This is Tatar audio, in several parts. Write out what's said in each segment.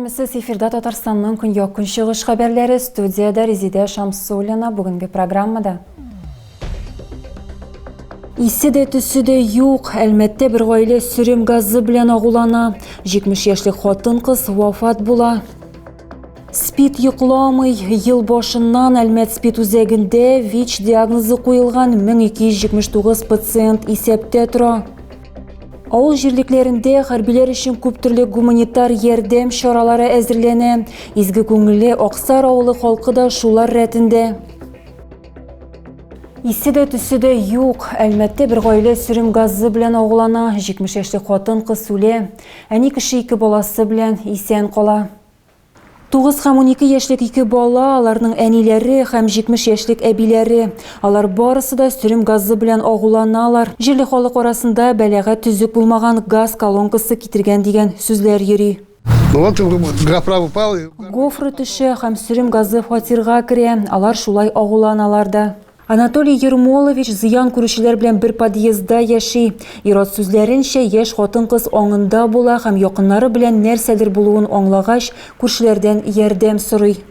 Сәлемсіз эфирда Татарстанның күн шығыш хабарлары, студияда Резиде Шамсулина бүгінгі программада. Исіде түсіде юқ, әлмәтте бір ғойле сүрем газы білен ағулана, 70 яшлық хотын қыз вафат була. Спид йықламый, ел башыннан әлмәт спид үзегінде ВИЧ диагнозы қойылған 1279 пациент есепте тұра. Ауыл жерліклерінде харбилер үшін көп түрлі гуманитар ярдәм шаралары әзірлене, изгі көңілі Оқсар ауылы халқы да шулар рәтінде. Исіде түсіде юқ, әлмәтте бір ғойле сүрім газы білен оғылана, 70 яшлық хотын қыз сүле, әні кіші 2 баласы білен исен qola. 9-12 яшлық 2 бала, аларның әнилері һәм 70 яшлық әбилері. Алар барысы да сүрім газы білен оғуланалар. Жерлі халық арасында бәләға түзік булмаған газ колонкасы китірген деген сүзләр йөри. Гофры түші һәм сүрім газы фатирға кіре, алар шулай оғуланаларда. Анатолий Ермолович зыян күрүшеләр белән бер подъездда яши. Ират сүзләренчә, яшь хатын кыз аңында була һәм якыннары белән нәрсәдер булуын аңлагач, күршеләрдән ярдәм сорый.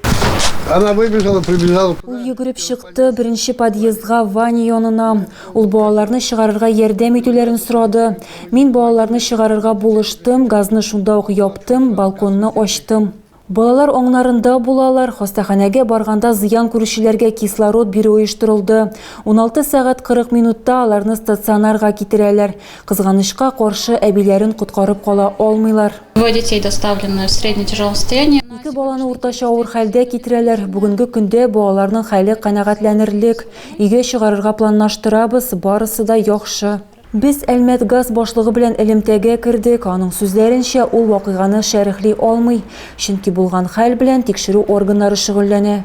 Она выбежала, прибежала. Ул йөгереп чыкты беренче подъездга Ваня янына. Ул балаларны чыгарырга ярдәм итүләрен сорады. Мин балаларны чыгарырга булыштым, газны шунда ук яптым, балконны ачтым. Балалар оңнарында булалар, хастаханәгә барганда зыян күрүчеләргә кислород бирү оештырылды. 16 сәгать 40 минутта аларны стационарга китерәләр. Кызганычка каршы әбиләрен коткарып кала алмыйлар. Двое детей доставлены в средне тяжелом состоянии. 2 баланы уртача авыр хәлдә китерәләр. Бүгенге көндә балаларның хәле канәгатьләнерлек. Өйгә чыгарырга планлаштырабыз, барысы да яхшы. Biz Әлмәт газ башлыгы белән элемтәгә кердек. Аның сүзләренчә, ул вакыйганы шәрехли алмый, чөнки булган хәл белән тикшерү органнары шөгыльләнә.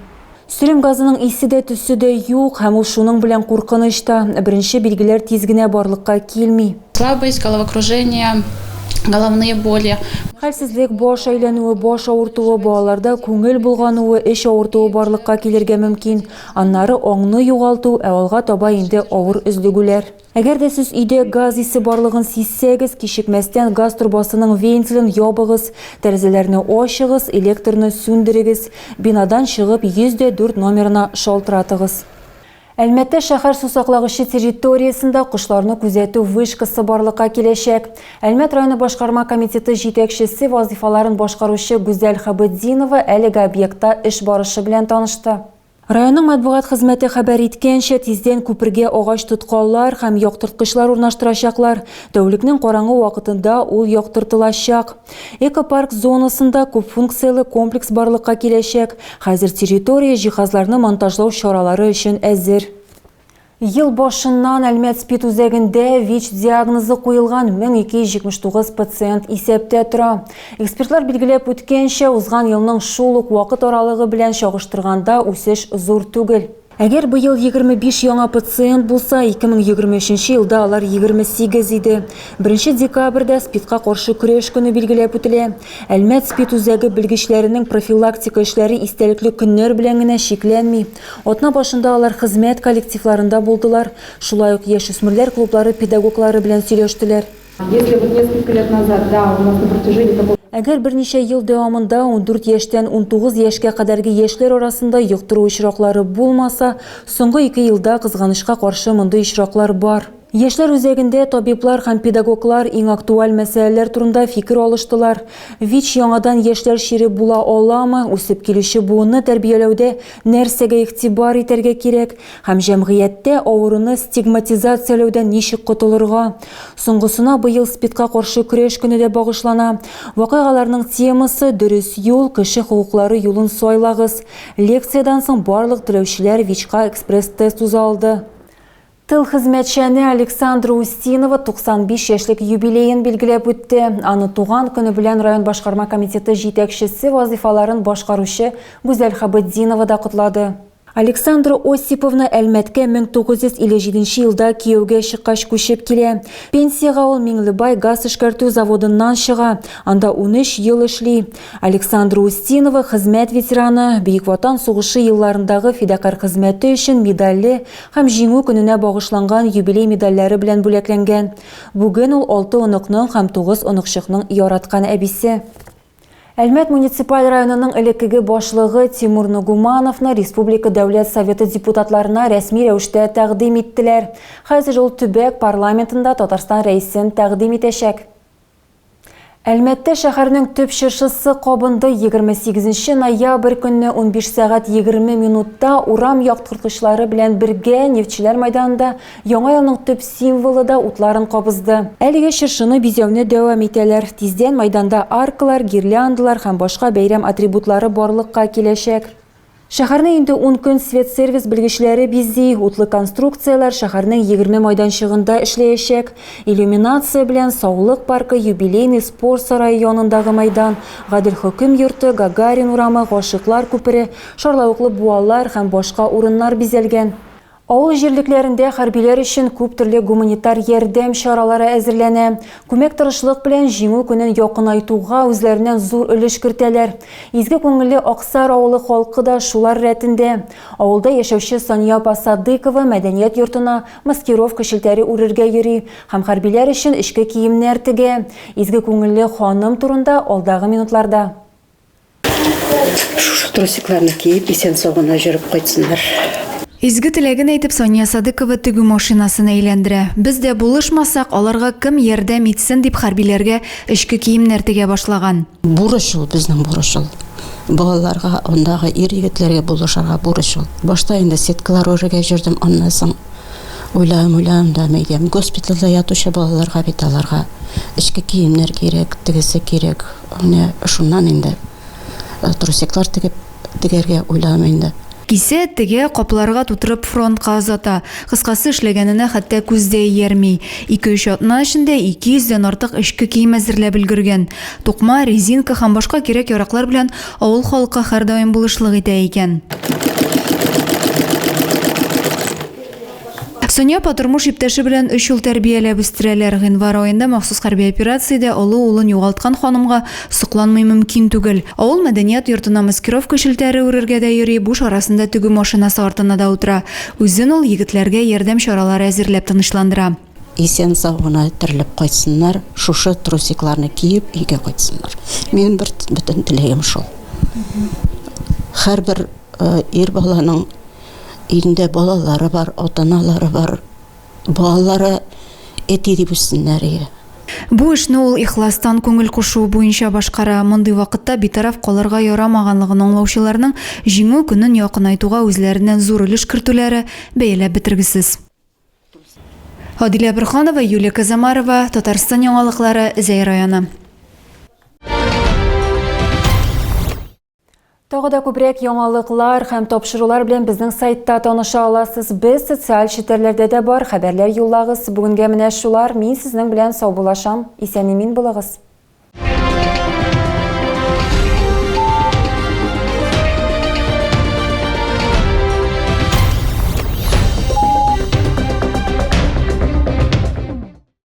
Сүрем газының исе дә төсе дә юк, һәм ул шуның белән куркынычта. Беренче билгеләр тиз генә барлыкка килми. Слабость, головокружение, головные боли. Хәлсезлек, баш әйләнүе, баш авыртуы, балаларда күңел булгануы, эш авыртуы барлыкка килергә мөмкин. Аннары аңны югалту, ә алга таба инде авыр өзлегүләр. Әгәр дә сез өйдә газ исе барлыгын сизсәгез, кичекмәстән газ турбасының вентилен ябыгыз, тәрәзәләрне ачыгыз, электрны сүндерегез, бинадан чыгып 104 номерына шалтыратыгыз. Әлмәттә шәһәр сусаклагычы территориясында кошларны күзәтү вышкасы барлыкка киләчәк. Әлмәт районы башкарма комитеты җитәкчесе вазифаларын башкаручы Гүзәл Хабетдинова әлеге объектта эш барышы белән танышты. Районның матбугат хезмәте хәбәр иткәнчә, тиздән күпергә агач тоткаллар һәм яктырткычлар урнаштырачаклар. Тәүлекнең караңгы вакытында ул яктыртылачак. Экопарк зонасында күп функциялы комплекс барлыкка киләчәк. Хәзер территория җиһазларны монтажлау чаралары өчен әзер. Ел башыннан Әлмәт спид үзәгендә ВИЧ диагнозы қойылған 1279 пациент исәптә тора. Экспертлар билгеләп үткәнчә, узган елның шул ук вакыт аралыгы белән чагыштырганда үсеш зур түгел. Әгәр быел 25 яңа пациент булса, 2023 елда алар 28 иде. 1 декабрьдә спидка каршы көрәш көне билгеләп үтелә. Әлмәт спид үзәге белгечләренең профилактика эшләре истәлекле көннәр белән генә шикләнми. Атна башында алар хезмәт коллективларында булдылар. Шулай ук яшүсмерләр клублары педагоглары белән сөйләштеләр. Если вот несколько лет назад, да, у нас на протяжении того... Әгәр берничә ел дәвамында 14 яшьтән 19 яшькә кадәрге яшьләр арасында йоктыру очраклары булмаса, соңгы 2 елда кызганычка каршы мондый очраклар бар. Яшьләр үзәгендә табиблар һәм педагоглар иң актуаль мәсьәләләр турында фикер алыштылар. ВИЧ яңадан яшьләр шире була аламы, үсеп килүче буынны тәрбияләүдә нәрсәгә игътибар итәргә кирәк һәм җәмгыятьтә авыруны стигматизацияләүдән ничек котылырга. Соңгысына быел спидка каршы көрәш көне дә багышлана. Вакыйгаларның темасы дөрес юл, кеше хукуклары юлын сайлагыз. Лекциyaдан соң барлык теләүчеләр ВИЧка экспресс-тест узалды. Тыл хезмәтчәне Александра Устинова 95 яшьлек юбилейын билгеләп үтте. Аны туган көне белән район башкарма комитеты җитәкчесе вазифаларын башкаручы Гүзәл Хабетдинова да котлады. Александра Осиповна Әлмәткә 1957 елда кияүгә чыккач күчеп килә. Пенсияга ул Миңлебай газ эшкәртү заводыннан чыга. Анда 13 ел эшли. Александра Устинова хезмәт ветераны, Бөек Ватан сугышы елларындагы фидакар хезмәте өчен медале һәм җиңү көненә багышланган юбилей медальләре белән бүләкләнгән. Бүген ул 6 оныкның һәм 9 оныкчыкның яраткан әбисе. Әлмәт муниципаль районының элеккеге башлыгы Тимур Нугумановны Республика Дәүләт Советы депутатларына рәсми рәвештә тәкъдим иттеләр. Хәзер ул төбәк парламентында Татарстан рәисен тәкъдим итәчәк. Әлмәттә шәһәрнең төп чыршысы кабынды. 28 ноябрь көнне 15 сәгать 20 минутта урам яктырткычлары белән бергә Нефтчеләр мәйданында яңа елның төп символы да утларын кабызды. Әлеге чыршыны бизәүне дәвам итәләр. Тиздән мәйданда аркалар, гирляндалар һәм башка бәйрәм атрибутлары барлыкка киләчәк. Шәһәрне инде 10 көн свет сервис белгечләре бизи, утлы конструкциялар шәһәрнең 20 майданчыгында эшләячәк. Иллюминация белән Саулык паркы, юбилейный спорт сарае янындагы майдан, Гадел хөкем йорты, Гагарин урамы, Гашыклар күпере, шарлавыклы буалар һәм башка урыннар бизәлгән. Авыл җирлекләрендә хәрбиләр өчен күп төрле гуманитар ярдәм чаралары әзерләнә. Күмәк тырышлык белән җиңү көнен якынайтуга үзләреннән зур өлеш кертәләр. Изге күңелле Аксар авылы халкы да шулар рәтендә. Авылда яшәүче Сания Садыкова мәдәният йортына маскировка шелтәре үрергә йөри һәм хәрбиләр өчен эчке киемнәр тегә. Изге күңелле ханым турында алдагы минутларда. Трусикларны киеп, исән-сау гына жүреп кайтсыннар. Изге теләген әйтеп Сания Садыкова тегү машинасын әйләндерә. Без дә булышмасак, аларга кем ярдәм итсен дип хәрбиләргә эчке киемнәр тегә башлаган. Бурыч ул, безнең бурыч ул. Балаларга, ондагы ир-егетләргә булышырга бурыч ул. Башта инде сеткалар үрергә жүрдем, аннан соң уйлам да мәйдәм. Госпитальдә ятучы балаларга бит аларга эчке киемнәр кирәк, тегесе кирәк. Менә шуннан инде трусиклар тегәргә уйлам инде. Кисә теге капларга тутырып фронтка озата. Кыскасы эшләгәненә хәтта күздә иярми. 2-3 атна эчендә 200-дән артык эчке кием әзерләп өлгергән. Тукма, резинка һәм башка кирәк яраклар белән авыл халкы һәрдаим булышлык итә икән. Соня тормыш иптәше белән 3 ел тәрбияләп үстерәләр. Гыйнвар аенда махсус хәрби операциядә олы улын югалткан ханымга сокланмый мөмкин түгел. Авыл мәдәният йортына маскировка шелтәре үрергә дә йөри, буш арасында тегү машинасы артына да утыра. Үзен ул егетләргә ярдәм чаралары әзерләп тынычландыра. Исән-сау гына терелеп кайтсыннар, шушы трусикларны киеп өйгә кайтсыннар. Минем бөтен теләгем шул. Һәрбер ир баланың илендә балалары бар, ата-аналары бар. Балалары әти дип үссеннәр. Бу эшне ул ихластан күңел кушу буенча башкара. Мондый вакытта битараф калырга ярамаганлыгын аңлаучыларның җиңү көнен якынайтуга үзләреннән зур өлеш кертүләре бәяләп бетергесез. Адилә Бирханова, Юлия Казамарова, Татарстан яңалыклары, Зәй районы. Тагы да күбрәк яңалыклар һәм тапшырулар белән безнең сайтта таныша аласыз. Без социаль челтәрләрдә дә бар, хәбәрләр юллагыз. Бүгенгә менә шулар. Мин сезнең белән сау булашам. Исән-имин булыгыз.